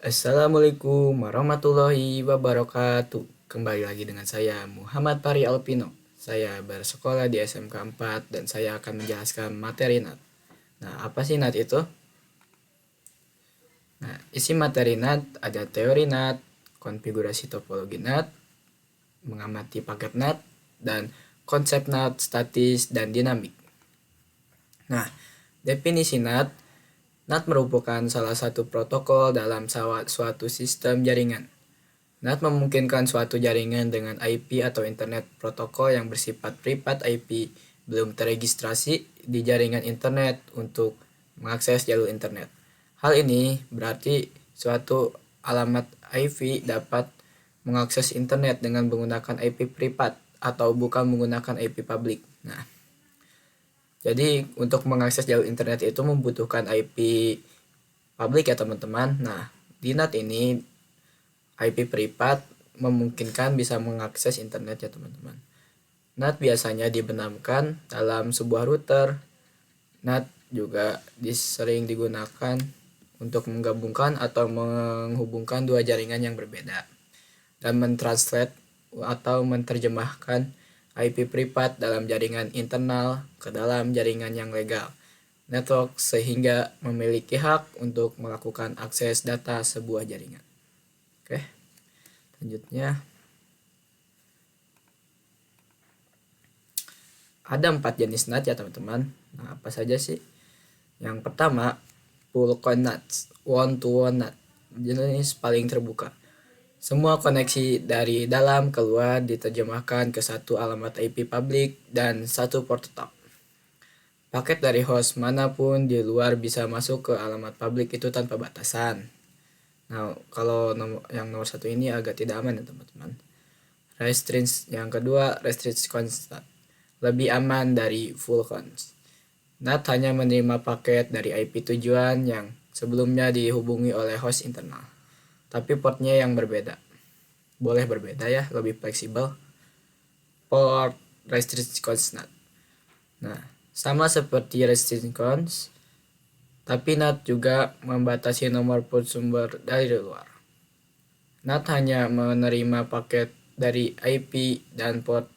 Assalamualaikum warahmatullahi wabarakatuh. Kembali lagi dengan saya Muhammad Pari Alpino. Saya bersekolah di SMK 4 dan saya akan menjelaskan materi NAT. Nah, apa sih NAT itu? Nah, isi materi NAT ada teori NAT, konfigurasi topologi NAT, mengamati paket NAT, dan konsep NAT statis dan dinamik. Nah, definisi NAT. NAT merupakan salah satu protokol dalam suatu sistem jaringan. NAT memungkinkan suatu jaringan dengan IP atau Internet Protokol yang bersifat privat IP belum terregistrasi di jaringan internet untuk mengakses jalur internet. Hal ini berarti suatu alamat IP dapat mengakses internet dengan menggunakan IP privat atau bukan menggunakan IP publik. Nah, jadi untuk mengakses jalur internet itu membutuhkan IP publik ya teman-teman. Nah, di NAT ini IP privat memungkinkan bisa mengakses internet ya teman-teman. NAT biasanya dibenamkan dalam sebuah router. NAT juga sering digunakan untuk menggabungkan atau menghubungkan dua jaringan yang berbeda dan mentranslate atau menerjemahkan IP privat dalam jaringan internal ke dalam jaringan yang legal network sehingga memiliki hak untuk melakukan akses data sebuah jaringan. Oke, selanjutnya ada 4 jenis NAT ya teman-teman. Nah, apa saja sih? Yang pertama, full coin NAT, one to one NAT, jenis paling terbuka. Semua koneksi dari dalam keluar diterjemahkan ke satu alamat IP publik dan satu port tetap. Paket dari host manapun di luar bisa masuk ke alamat publik itu tanpa batasan. Nah, kalau yang nomor satu ini agak tidak aman ya teman-teman. Yang kedua, restrict constant, lebih aman dari full cons. NAT hanya menerima paket dari IP tujuan yang sebelumnya dihubungi oleh host internal, tapi portnya yang berbeda. Boleh berbeda ya, lebih fleksibel. Port restrict constant. Nah, sama seperti restrict cons, tapi NAT juga membatasi nomor port sumber dari luar. NAT hanya menerima paket dari IP dan port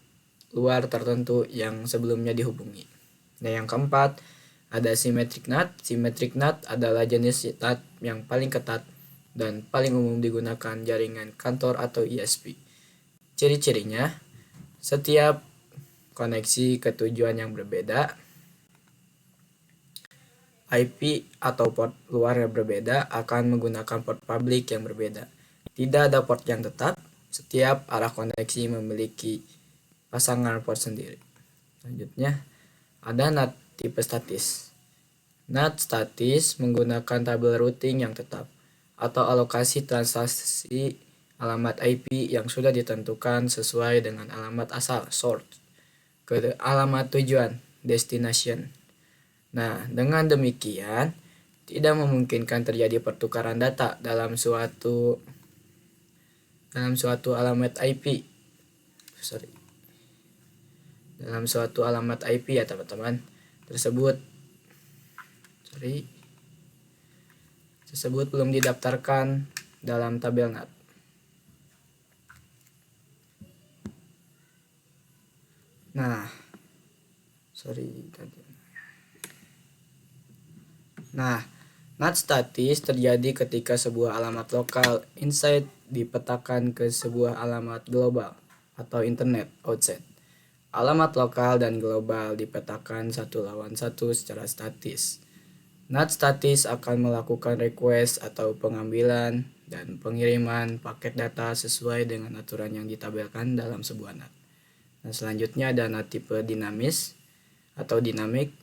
luar tertentu yang sebelumnya dihubungi. Nah, yang keempat, ada symmetric NAT. Symmetric NAT adalah jenis NAT yang paling ketat dan paling umum digunakan jaringan kantor atau ISP. Ciri-cirinya, setiap koneksi ke tujuan yang berbeda, IP atau port luar yang berbeda akan menggunakan port publik yang berbeda. Tidak ada port yang tetap, setiap arah koneksi memiliki pasangan port sendiri. Selanjutnya, ada NAT tipe statis. NAT statis menggunakan tabel routing yang tetap atau alokasi transaksi alamat IP yang sudah ditentukan sesuai dengan alamat asal source ke alamat tujuan destination. Nah, dengan demikian tidak memungkinkan terjadi pertukaran data dalam suatu alamat IP. Dalam suatu alamat IP ya teman-teman. Tersebut belum didaftarkan dalam tabel NAT. Nah, NAT statis terjadi ketika sebuah alamat lokal inside dipetakan ke sebuah alamat global atau internet outside. Alamat lokal dan global dipetakan satu lawan satu secara statis. NAT statis akan melakukan request atau pengambilan dan pengiriman paket data sesuai dengan aturan yang ditabelkan dalam sebuah NAT. Nah, selanjutnya ada NAT tipe dinamis atau dinamik.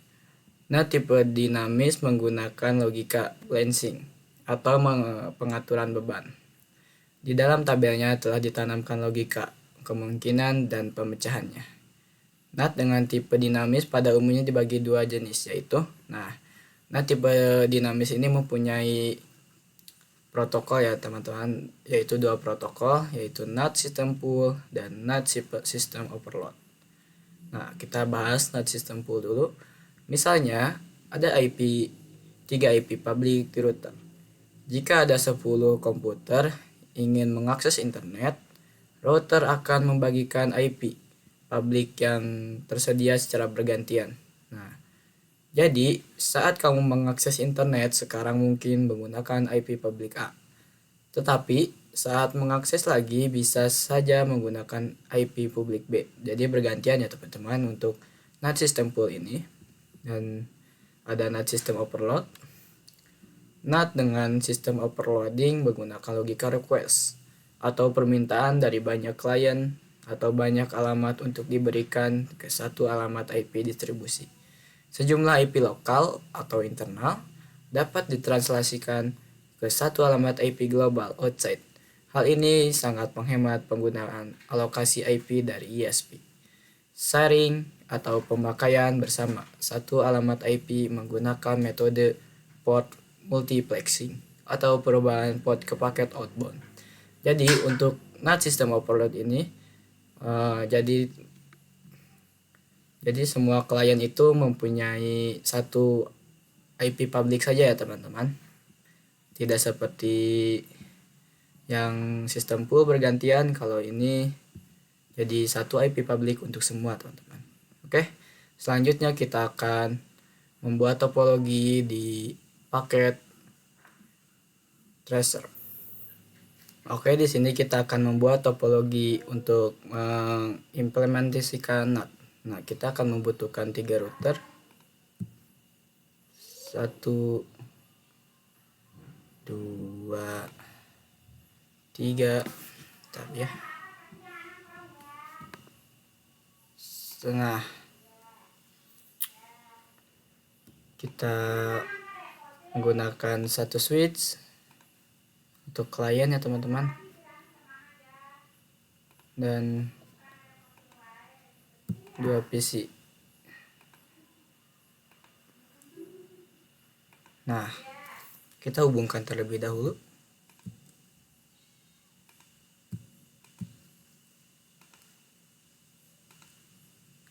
NAT tipe dinamis menggunakan logika balancing atau pengaturan beban. Di dalam tabelnya telah ditanamkan logika, kemungkinan, dan pemecahannya. NAT dengan tipe dinamis pada umumnya dibagi dua jenis, yaitu NAT tipe dinamis ini mempunyai protokol ya teman-teman, yaitu dua protokol, yaitu NAT system pool dan NAT system overload. Nah, kita bahas NAT system pool dulu. Misalnya ada 3 IP public di router. Jika ada 10 komputer ingin mengakses internet, router akan membagikan IP publik yang tersedia secara bergantian. Nah, jadi saat kamu mengakses internet sekarang mungkin menggunakan IP publik A. Tetapi saat mengakses lagi bisa saja menggunakan IP publik B. Jadi bergantian ya teman-teman untuk NAT system pool ini. Dan ada NAT system overload. NAT dengan sistem overloading menggunakan logika request atau permintaan dari banyak klien atau banyak alamat untuk diberikan ke satu alamat IP distribusi. Sejumlah IP lokal atau internal dapat ditranslasikan ke satu alamat IP global outside. Hal ini sangat menghemat penggunaan alokasi IP dari ISP. Sharing atau pemakaian bersama satu alamat IP menggunakan metode port multiplexing atau perubahan port ke paket outbound. Jadi untuk NAT system overload ini jadi semua klien itu mempunyai satu IP public saja ya teman-teman. Tidak seperti yang sistem pool bergantian, kalau ini jadi satu IP public untuk semua teman-teman. Oke, selanjutnya kita akan membuat topologi di paket tracer. Oke, di sini kita akan membuat topologi untuk mengimplementasikan NAT. Nah, kita akan membutuhkan 3 router. 1 2 3 bentar ya. Setengah. Kita menggunakan satu switch untuk klien ya teman-teman, dan 2 PC. Nah, kita hubungkan terlebih dahulu.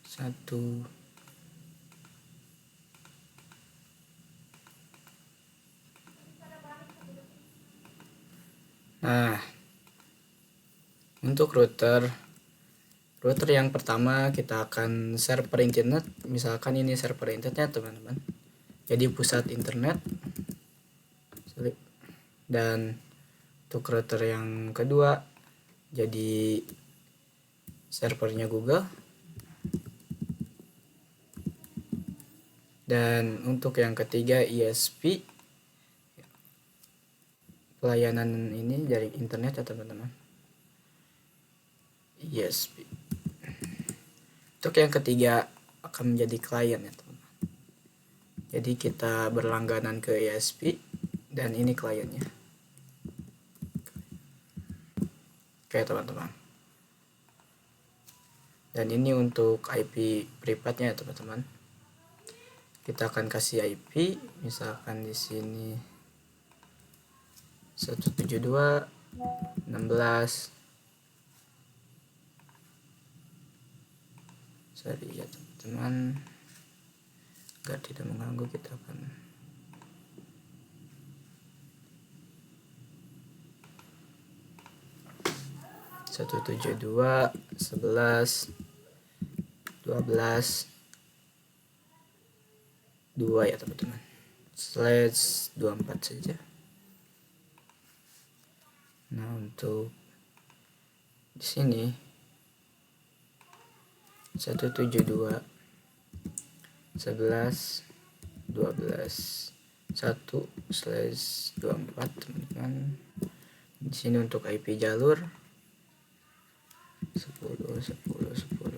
Satu. Nah, untuk router yang pertama kita akan server internet. Misalkan ini server internetnya teman-teman, jadi pusat internet. Dan untuk router yang kedua jadi servernya Google. Dan untuk yang ketiga ISP, pelayanan ini jaring internet ya teman-teman, ISP. Untuk yang ketiga akan menjadi klien ya teman-teman. Jadi kita berlangganan ke ISP dan ini kliennya. Oke teman-teman. Dan ini untuk IP privatnya ya teman-teman. Kita akan kasih IP, misalkan di sini 172.16. Sorry ya teman-teman, agar tidak mengganggu, kita akan satu tujuh dua 11 12 2 ya teman-teman, /24 saja. Nah, untuk di sini 172 11 12 1/24 teman-teman. Di sini untuk IP jalur 10 10 10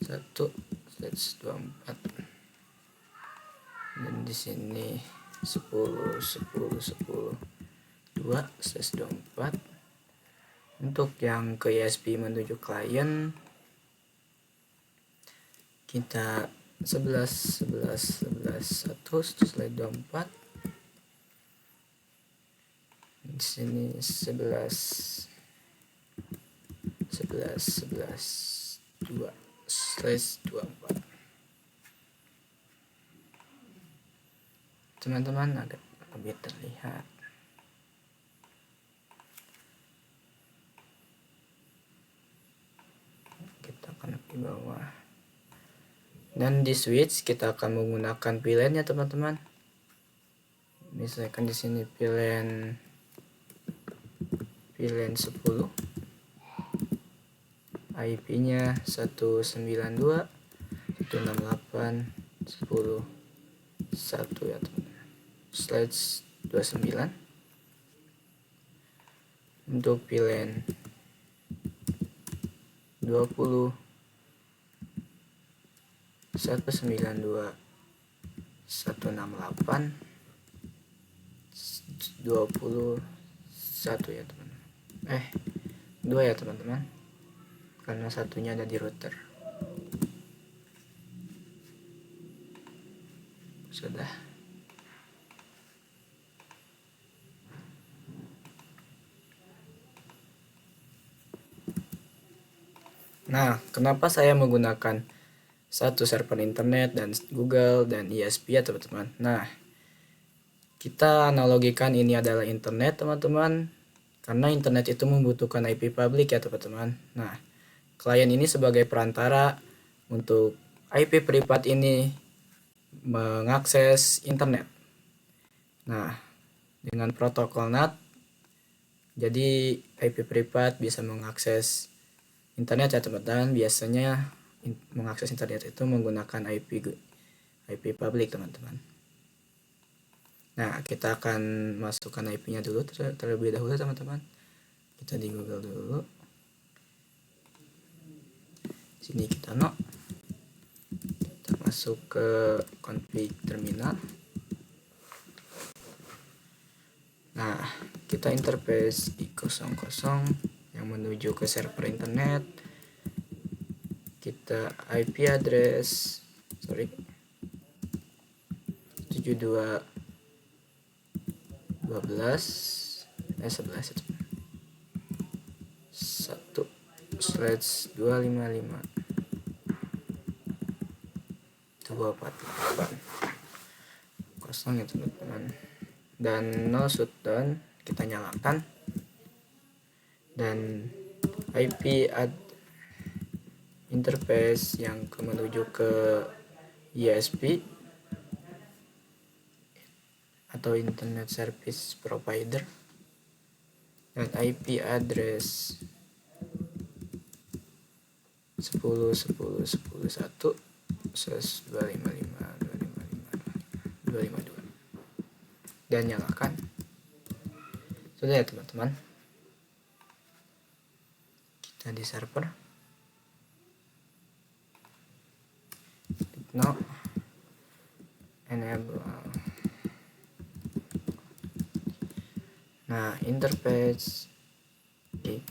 1/24, dan di sini 10 10 10 2/24. Untuk yang ke ISP menuju klien kita 11 11 11 1/24. Di sini 11 11 11 2/24. Teman-teman agak lebih terlihat. di bawah. Dan di switch kita akan menggunakan VLAN ya teman-teman. Misalkan di sini VLAN 10, IP-nya 192.168.10.1 ya teman-teman. /29. Untuk VLAN 20 192.168.20.1 ya teman-teman. 2 ya teman-teman, karena satunya ada di router. Sudah. Nah, kenapa saya menggunakan satu server internet dan Google dan ISP ya teman-teman. Nah, kita analogikan ini adalah internet teman-teman, karena internet itu membutuhkan IP public ya teman-teman. Nah, klien ini sebagai perantara untuk IP privat ini mengakses internet. Nah, dengan protokol NAT, jadi IP privat bisa mengakses internet ya teman-teman. Biasanya mengakses internet itu menggunakan IP public teman-teman. Nah, kita akan masukkan IP-nya dulu terlebih dahulu teman-teman. Kita di Google dulu. Sini kita masuk ke config terminal. Nah, kita interface i00 yang menuju ke server internet. Kita IP address 72.12 11 itu 1/248 ya teman-teman. Dan no shutdown kita nyalakan, dan IP interface yang menuju ke ISP atau Internet Service Provider, dan IP address 10.10.11.1/255.255.252 dan nyalakan. Sudah ya teman-teman. Kita di server. No enable. Nah, interface i00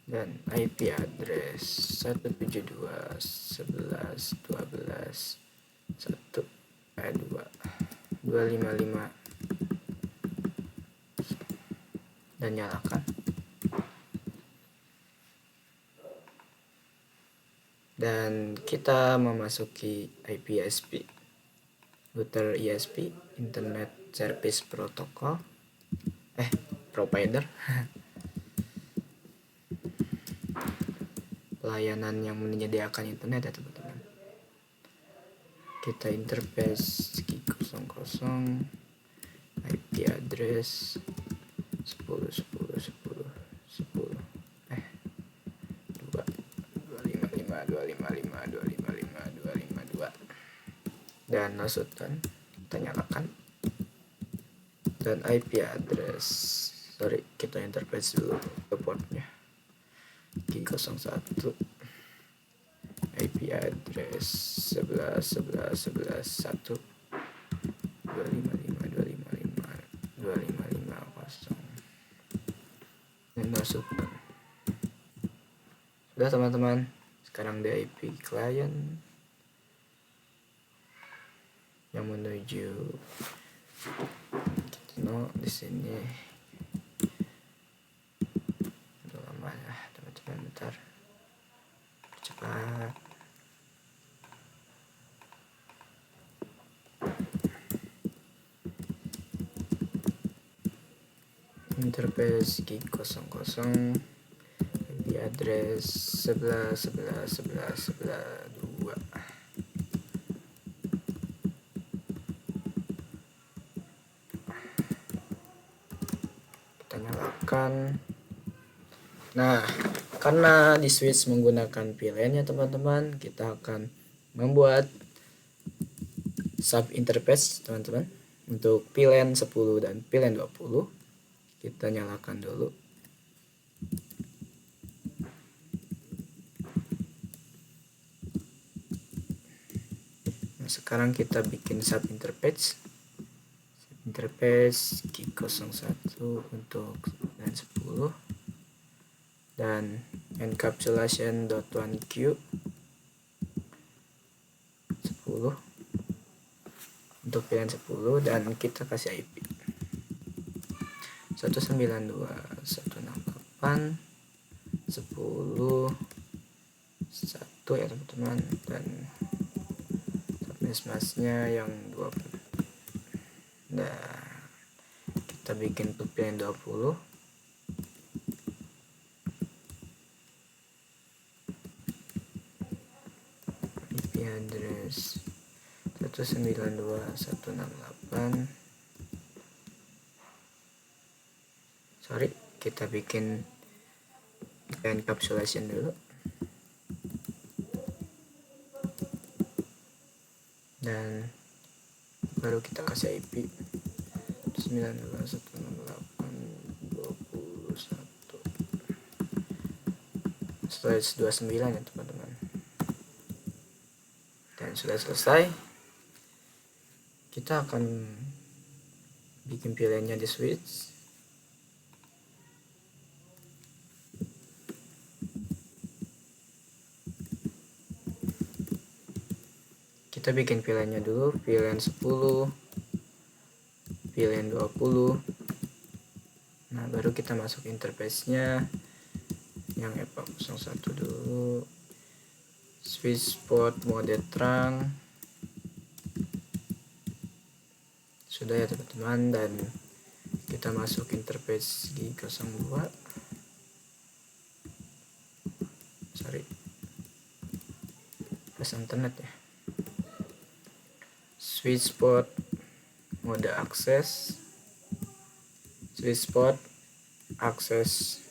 dan IP address 172.11.12.1/255 dan nyalakan. Dan kita memasuki IP ISP, router ISP, Internet Service Protocol, Provider, pelayanan yang menyediakan internet ya teman-teman. Kita interface i00, IP address 10.10.10.255.255.255.252 dan no shutdown kita nyalakan. Dan IP address, kita interface dulu ke portnya i01, IP address 11.11.11.1/255.255.255.255.0 dan no shutdown. Sudah teman-teman. Sekarang di IP client yang menuju di sini. Udah lama ya teman-teman, bentar cepat. Interface i00, IP address 11.11.11.11.2. Kita nyalakan. Nah, karena di switch menggunakan VLAN ya teman-teman, kita akan membuat sub interface teman-teman untuk VLAN 10 dan VLAN 20. Kita nyalakan dulu. Nah, sekarang kita bikin sub interface. Interface G01 untuk VLAN 10 dan encapsulation.1q 10 untuk VLAN 10 dan kita kasih IP 192.168.10.1 ya teman-teman, dan subnetmasknya yang 20. Nah, kita bikin untuk VLAN 20. IP address 192.168. Kita bikin encapsulation dulu. Dan baru kita kasih IP 192.168.21/29 ya teman-teman. Dan sudah selesai. Kita akan bikin VLAN-nya di switch. Kita bikin VLAN-nya dulu, VLAN 10, VLAN 20. Nah, baru kita masuk interface-nya yang EPA01 dulu. Switch port mode terang. Sudah ya teman-teman, dan kita masuk interface G02. Pas internet ya. Switch port mode akses, switch port akses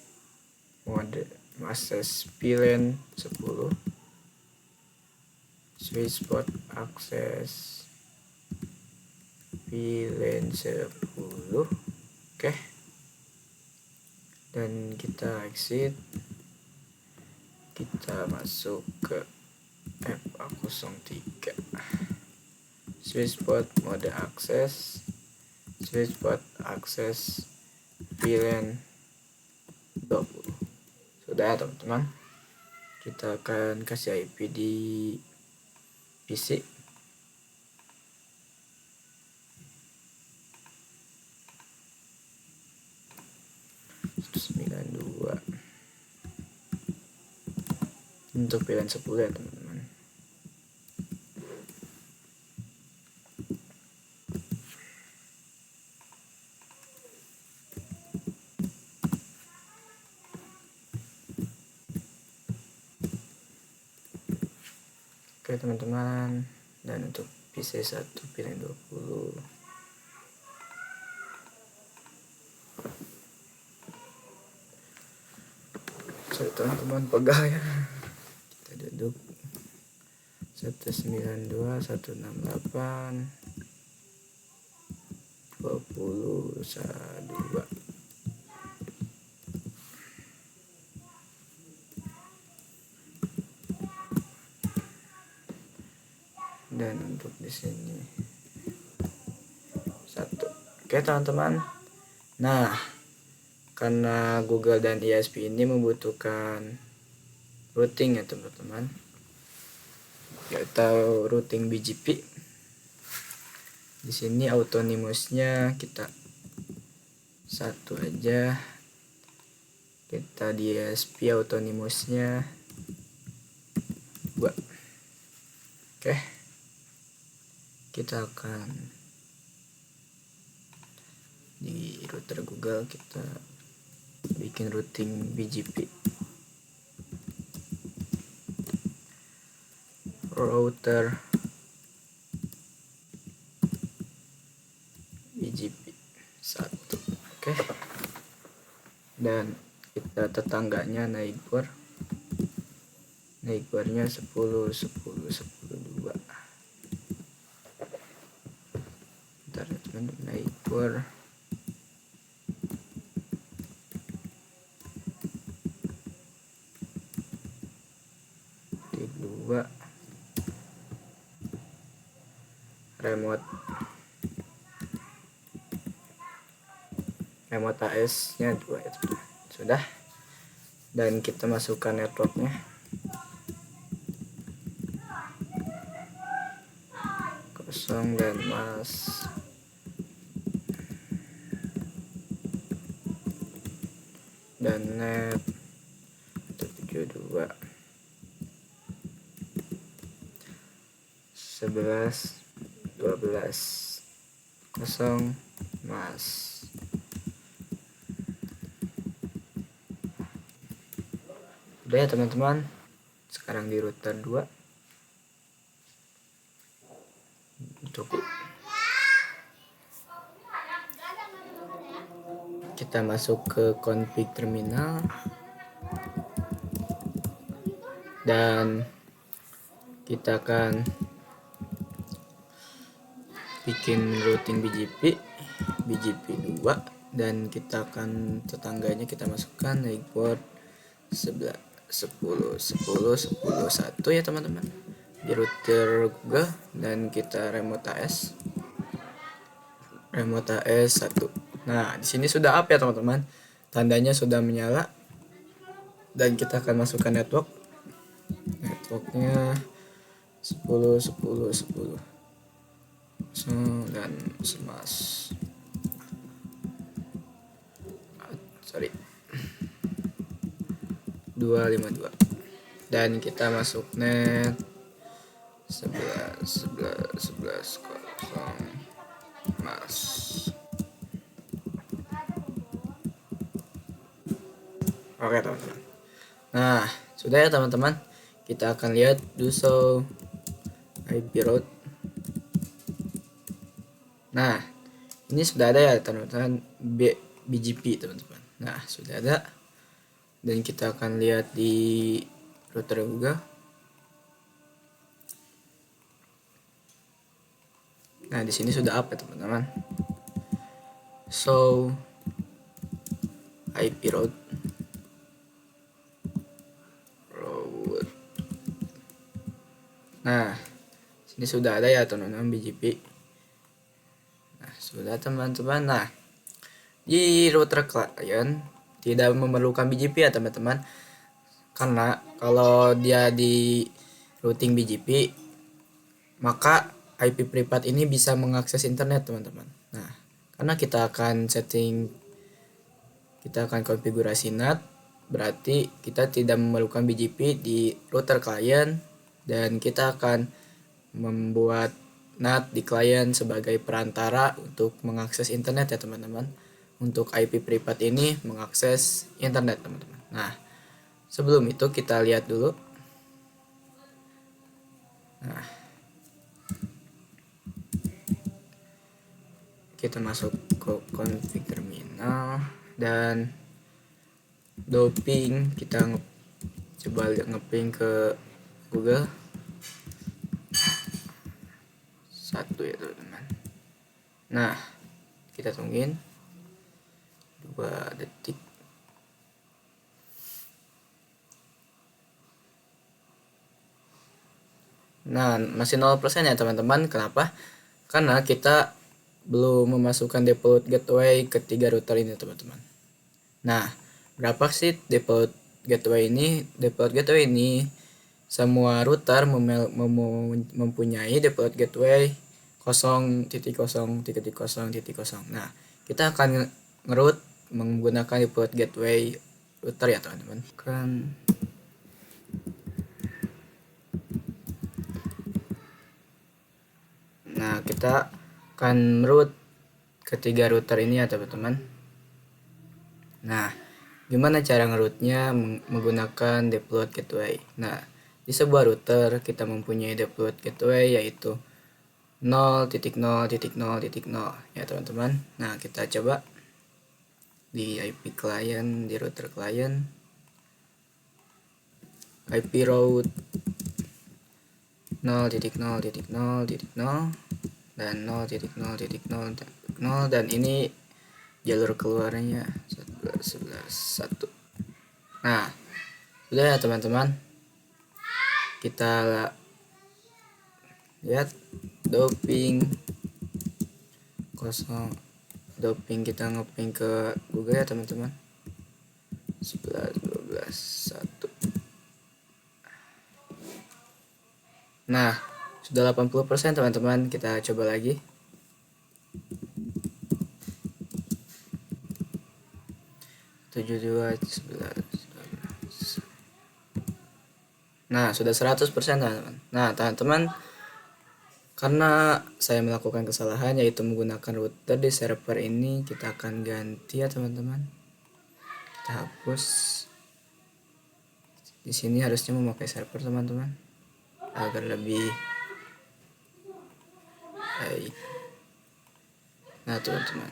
mode akses VLAN 10, switch port akses VLAN 10. Oke. Dan kita exit, kita masuk ke FA03. Switch port mode akses, switch port akses VLAN 20. Sudah ya teman-teman. Kita akan kasih IP di PC. Untuk VLAN 10 ya teman-teman. Oke teman-teman, dan untuk PC1 VLAN 20. Sorry teman-teman, pegang ya. Kita duduk 192.168.20/2. Dan untuk di sini 1. Oke teman-teman. Nah, karena Google dan ISP ini membutuhkan routing ya teman-teman, atau routing BGP. Di sini autonomousnya kita 1 aja. Kita di ISP autonomousnya 2. Oke. Kita akan di router Google kita bikin routing BGP. router BGP 1. Oke. Dan kita tetangganya neighbornya 10 10 10 2. Bentar teman, neighbor di 2, remote AS nya 2 ya teman. Sudah, dan kita masukkan networknya. Kosong dan mas. Dan net 72 11 12 kosong mas. Udah ya teman-teman, sekarang di router 2 cukup. Kita masuk ke config terminal dan kita akan bikin routing BGP 2 dan kita akan tetangganya kita masukkan neighbor 11 10 10 10 1 ya teman-teman di router Google, dan kita remote AS 1. Nah, di sini sudah up ya teman-teman, tandanya sudah menyala, dan kita akan masukkan networknya 10 10 10 dan semas. Sorry, 252, dan kita masuk net 11 11 11 kosong mas. Oke teman-teman, nah sudah ya teman-teman, kita akan lihat do show IP route. Nah, ini sudah ada ya teman-teman, BGP teman-teman. Nah, sudah ada, dan kita akan lihat di router Google. Nah, di sini sudah up ya teman-teman. So IP route. Nah, sini sudah ada ya teman-teman BGP. Nah, sudah teman-teman. Nah, di router klien tidak memerlukan BGP ya teman-teman, karena kalau dia di routing BGP maka IP privat ini bisa mengakses internet teman-teman. Nah, karena kita akan konfigurasi NAT, berarti kita tidak memerlukan BGP di router klien, dan kita akan membuat NAT di klien sebagai perantara untuk mengakses internet ya teman-teman, untuk IP privat ini mengakses internet teman-teman. Nah, sebelum itu kita lihat dulu. Nah, kita masuk ke config terminal dan doping, kita coba ngeping ke Google 1 ya teman-teman. Nah, kita tungguin 2 detik. Nah, masih 0% ya teman-teman. Kenapa? Karena kita belum memasukkan default gateway ke 3 router ini teman-teman. Nah, berapa sih default gateway ini? Default gateway ini semua router mempunyai default gateway 0.0.0.0. Nah, kita akan ngeroute menggunakan default gateway router ya teman-teman. Nah, kita akan route ketiga router ini ya teman-teman. Nah, gimana cara ngeroute-nya menggunakan default gateway? Nah, Di sebuah router kita mempunyai default gateway yaitu 0.0.0.0 ya teman-teman. Nah, kita coba di IP client, di router client, IP route 0.0.0.0 dan 0.0.0.0, dan ini jalur keluarnya 11.11.1. Nah, sudah ya teman-teman, kita lihat doping kosong, doping kita ngeping ke Google ya teman-teman, 11.12.1. Nah, sudah 80% teman-teman. Kita coba lagi. Nah, sudah 100% teman-teman. Nah, teman-teman, karena saya melakukan kesalahan yaitu menggunakan router di server ini, kita akan ganti ya teman-teman. Kita hapus. Di sini harusnya memakai server teman-teman agar lebih baik. Nah, teman-teman.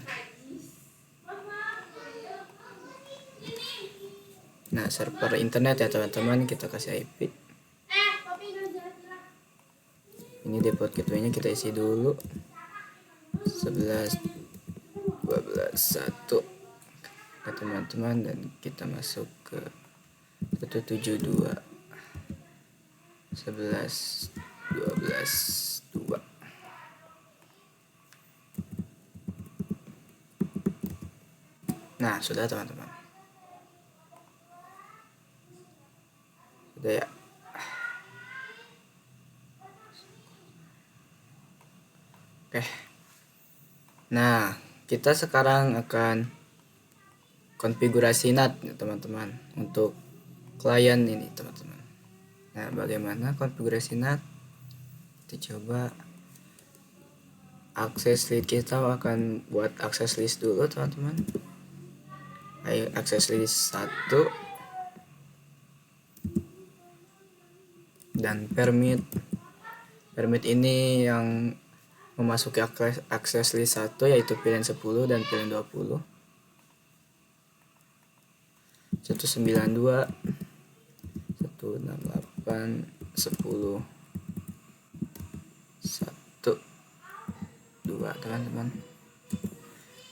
Nah, server internet ya teman-teman, kita kasih IP. Ini default gateway-nya kita isi dulu 11.12.1 ya teman-teman, dan kita masuk ke 172.11.12.2. Nah, sudah teman-teman. Sudah ya. Oke. Nah, kita sekarang akan konfigurasi NAT ya teman-teman untuk klien ini teman-teman. Nah, bagaimana konfigurasi NAT? Kita coba akses list, kita akan buat akses list dulu teman-teman. Ayo, akses list 1 dan permit ini yang memasuki akses list 1 yaitu pilihan 10 dan pilihan 20. 192 168 10 1 2 teman-teman,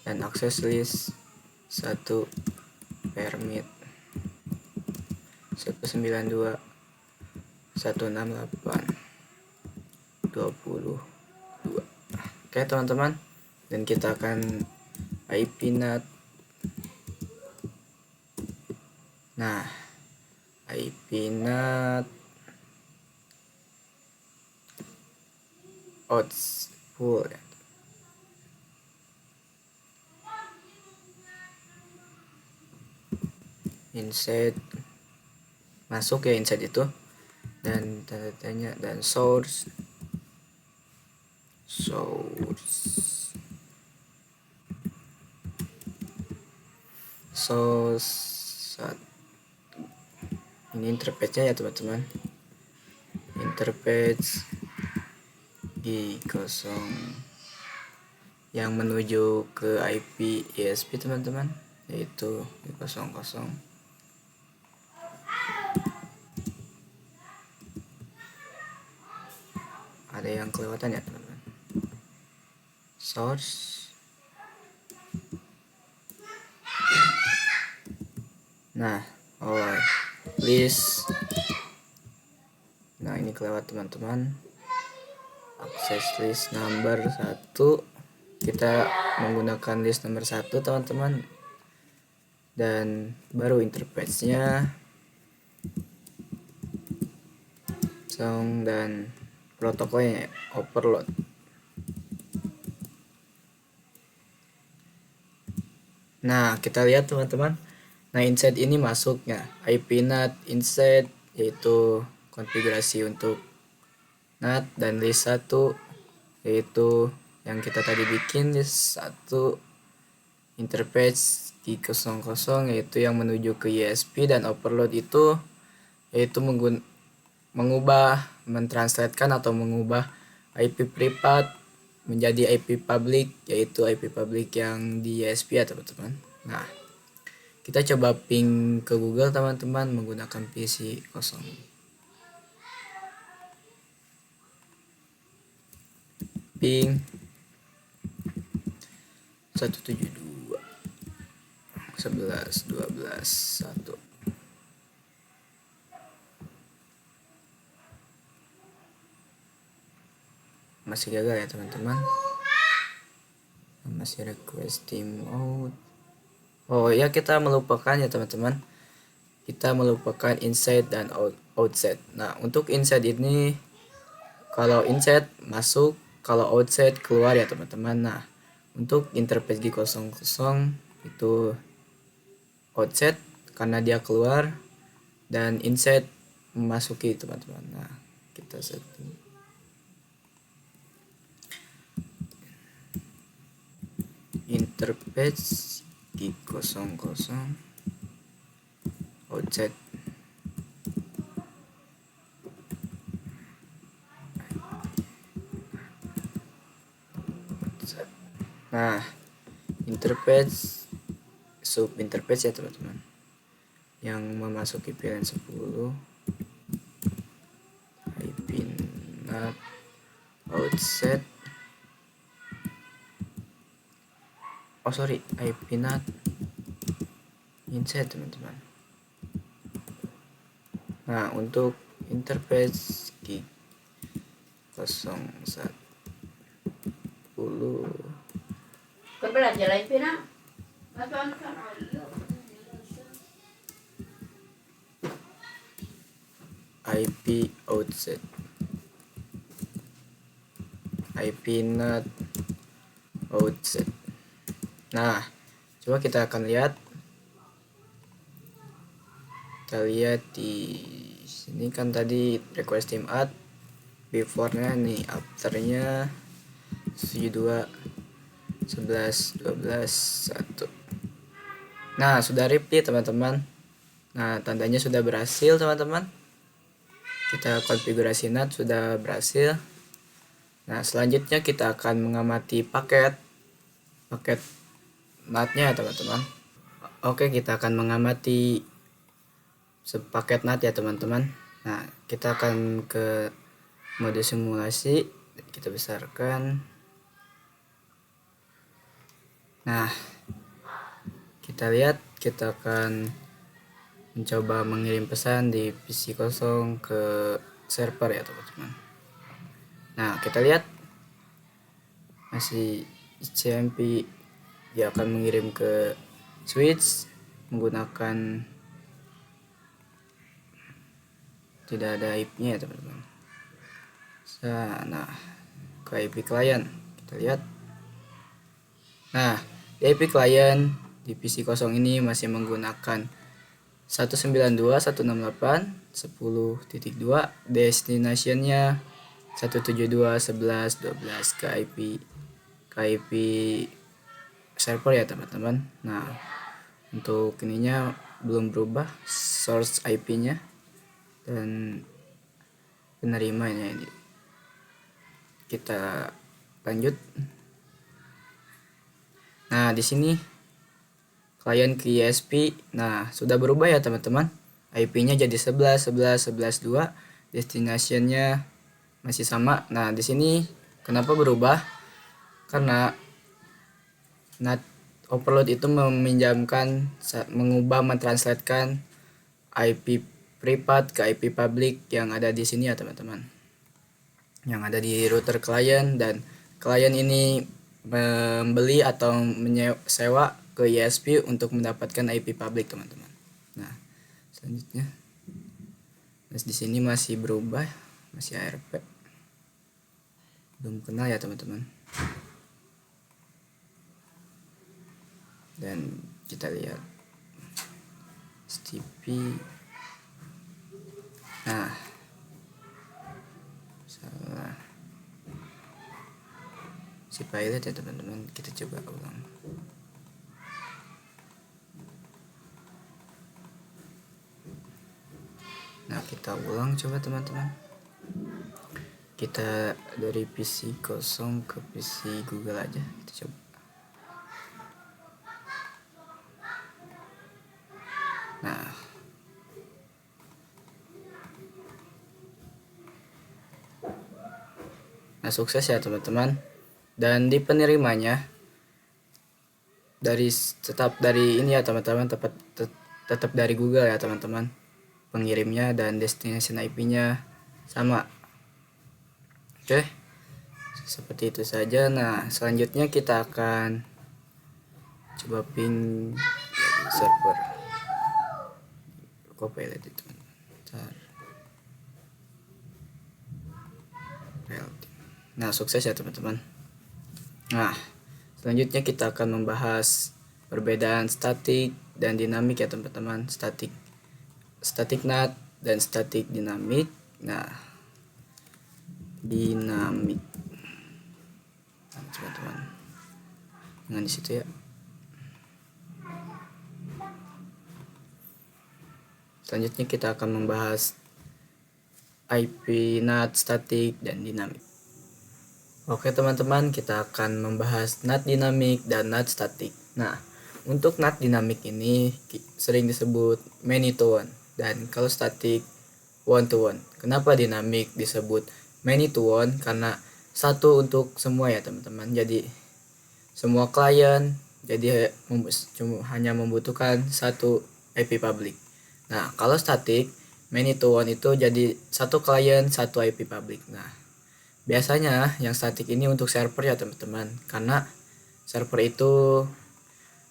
dan akses list 1 permit 192 168 22. Oke teman-teman, dan kita akan IP NAT. Nah, IP NAT odds full ya. Inside masuk ya, inside itu, dan tanda tanya, dan source ini interface-nya ya teman-teman, interface G0 yang menuju ke IP ISP teman-teman, yaitu G00. Ada yang kelewatan ya teman-teman. Source. Nah, list. Nah, ini kelewat teman-teman. Akses list number 1. Kita menggunakan list nomor 1 teman-teman. Dan baru interface-nya. Dan protokolnya overload. Nah, kita lihat teman-teman. Nah, inside ini masuknya IP NAT inside, yaitu konfigurasi untuk NAT, dan list 1 yaitu yang kita tadi bikin, list 1 interface G00 yaitu yang menuju ke ISP, dan overload itu yaitu mentranslatekan atau mengubah IP privat menjadi IP public, yaitu IP public yang di ESP ya teman-teman. Nah, kita coba ping ke Google teman-teman menggunakan PC kosong. Ping 172 11 12 1. Masih gagal ya teman-teman, masih request timeout. Oh ya, kita melupakan ya teman-teman, kita melupakan inside dan outside. Nah, untuk inside ini, kalau inside masuk, kalau outside keluar ya teman-teman. Nah, untuk interface G00 itu outside karena dia keluar, dan inside memasuki teman-teman. Nah, kita setting interface G00 outside. Nah, interface sub interface ya teman-teman, yang memasuki pilihan 10 IP NAT outside, IP NAT inside teman-teman. Nah, untuk interface G01 Kebelajar lain pina. IP outside, IP NAT outside. Nah, coba kita akan lihat. Kita lihat di sini kan tadi request team add, before-nya nih, after-nya 72 11 12 1. Nah, sudah repeat teman-teman. Nah, tandanya sudah berhasil teman-teman. Kita konfigurasi NAT sudah berhasil. Nah, selanjutnya kita akan mengamati paket NAT-nya teman-teman. Oke, kita akan mengamati paket NAT ya teman-teman. Nah, kita akan ke mode simulasi, kita besarkan. Nah, kita lihat, kita akan mencoba mengirim pesan di PC kosong ke server ya teman-teman. Nah, kita lihat masih ICMP, dia akan mengirim ke switch menggunakan, tidak ada IP-nya ya teman-teman. Nah, ke IP client kita lihat. Nah, di IP client di PC kosong ini masih menggunakan 192.168.10.2, destination-nya 172.11.12 ke IP server ya teman-teman. Nah, untuk ininya belum berubah source IP-nya dan penerimanya ini. Kita lanjut. Nah, di sini klien ke ESP, nah sudah berubah ya teman-teman. IP-nya jadi 11 11 11 2, destination-nya masih sama. Nah, di sini kenapa berubah? Karena NAT overload itu meminjamkan, mentranslatekan IP privat ke IP public yang ada di sini ya teman-teman, yang ada di router klien, dan klien ini membeli atau menyewa ke ESP untuk mendapatkan IP public teman-teman. Nah, selanjutnya, di sini masih berubah, masih ARP, belum kenal ya teman-teman. Dan kita lihat STP. Nah, salah si pilot ya teman-teman, kita coba ulang. Nah, kita kita ulang coba teman-teman. Kita dari PC kosong ke PC Google aja, kita coba. Nah, sukses ya teman-teman. Dan di penerimanya tetap dari ini ya teman-teman, tetap dari Google ya teman-teman. Pengirimnya dan destination IP-nya sama. Oke. Seperti itu saja. Nah, selanjutnya kita akan coba ping dari server Copilot itu. Nah, sukses ya teman-teman. Nah, selanjutnya kita akan membahas perbedaan statik dan dinamik ya teman-teman. Static NAT dan static dinamik. Nah, dinamik. Nah, teman-teman. Dengan di situ ya. Selanjutnya kita akan membahas IP NAT statik dan dinamik. Oke teman-teman, kita akan membahas NAT dinamik dan NAT statik. Nah, untuk NAT dinamik ini sering disebut many to one, dan kalau statik one to one. Kenapa dinamik disebut many to one? Karena satu untuk semua ya teman-teman. Jadi semua klien jadi hanya membutuhkan satu IP public. Nah, kalau statik many to one itu jadi satu klien satu IP public. Nah, biasanya yang statik ini untuk server ya teman-teman, karena server itu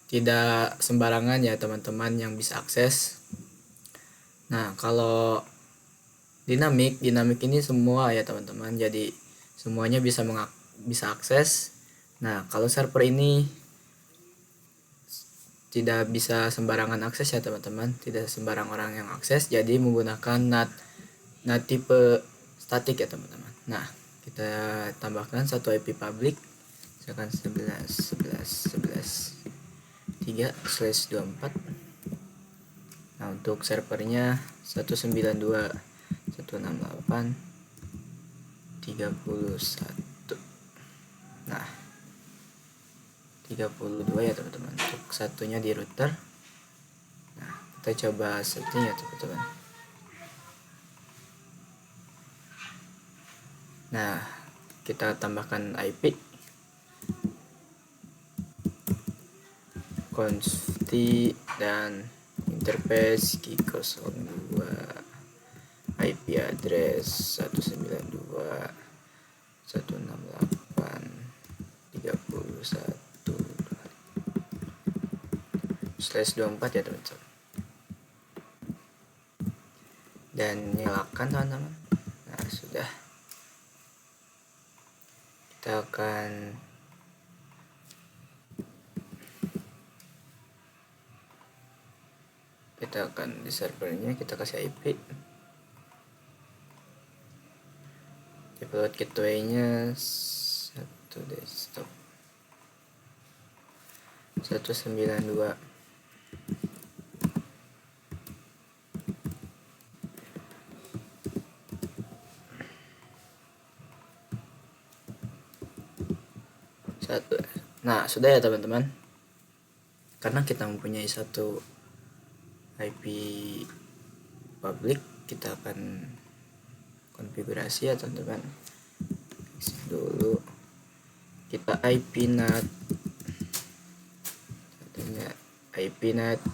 tidak sembarangan ya teman-teman yang bisa akses. Nah, kalau dinamik ini semua ya teman-teman, jadi semuanya bisa akses. Nah, kalau server ini tidak bisa sembarangan akses ya teman-teman, tidak sembarang orang yang akses, jadi menggunakan NAT tipe statik ya teman-teman. Nah, kita tambahkan satu IP public, misalkan 11.11.11.3/24. Nah, untuk servernya 192.168.31. Nah, 32 ya teman-teman. Untuk satunya di router. Nah, kita coba setting ya teman-teman. Nah, kita tambahkan IP const dan interface key02, IP address 192.168.31/24 ya teman-teman. Dan nyalakan teman-teman. Nah, sudah. Kita akan di servernya kita kasih IP, upload gateway-nya 1 desktop 192. Nah, sudah ya teman-teman. Karena kita mempunyai satu IP public, kita akan konfigurasi ya teman-teman. Dulu kita IP NAT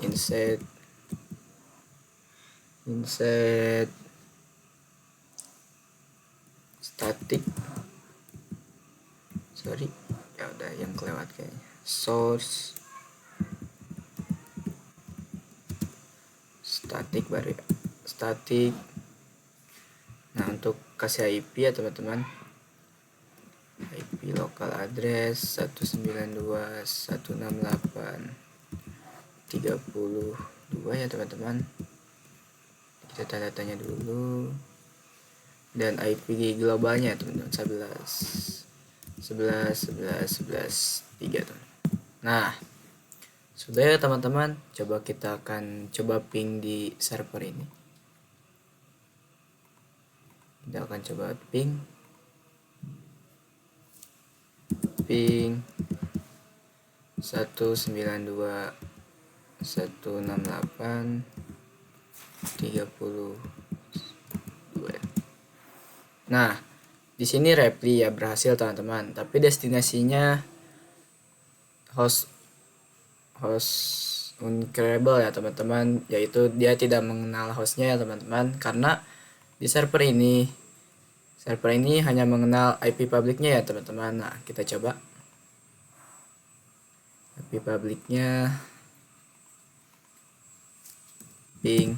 insert static, sorry ya udah yang kelewat kayaknya, source static baru ya, static. Nah, untuk kasih IP ya teman-teman, IP local address 192.168.32 ya teman-teman. Kita tanda tanya dulu. Dan IP globalnya teman-teman 11.11.11.11.3 teman. Nah, sudah ya teman-teman. Kita akan coba ping di server ini. Kita akan coba ping 192.168.32. Nah, di sini reply ya berhasil teman-teman, tapi destinasinya host uncreable ya teman-teman, yaitu dia tidak mengenal hostnya ya teman-teman, karena di server ini hanya mengenal IP publiknya ya teman-teman. Nah, kita coba IP publiknya ping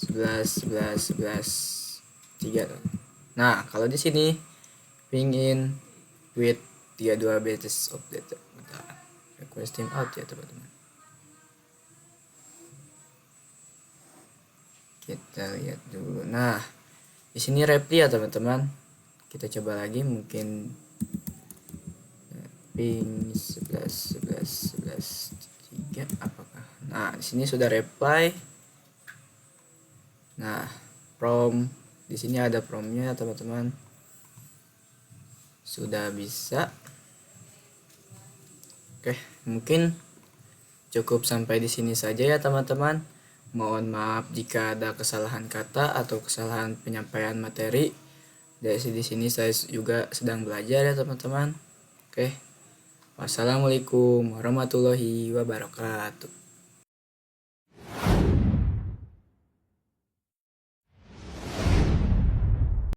11.11.11.3. Nah, kalau di sini pingin with 32 basis of data. Request time out ya teman-teman. Kita lihat dulu. Nah, di sini reply ya teman-teman. Kita coba lagi, mungkin ping 11.11.11.3 apakah. Nah, di sini sudah reply. Nah, from di sini ada promnya teman-teman. Sudah bisa. Oke, mungkin cukup sampai di sini saja ya teman-teman. Mohon maaf jika ada kesalahan kata atau kesalahan penyampaian materi. Dari di sini saya juga sedang belajar ya teman-teman. Oke. Wassalamualaikum warahmatullahi wabarakatuh.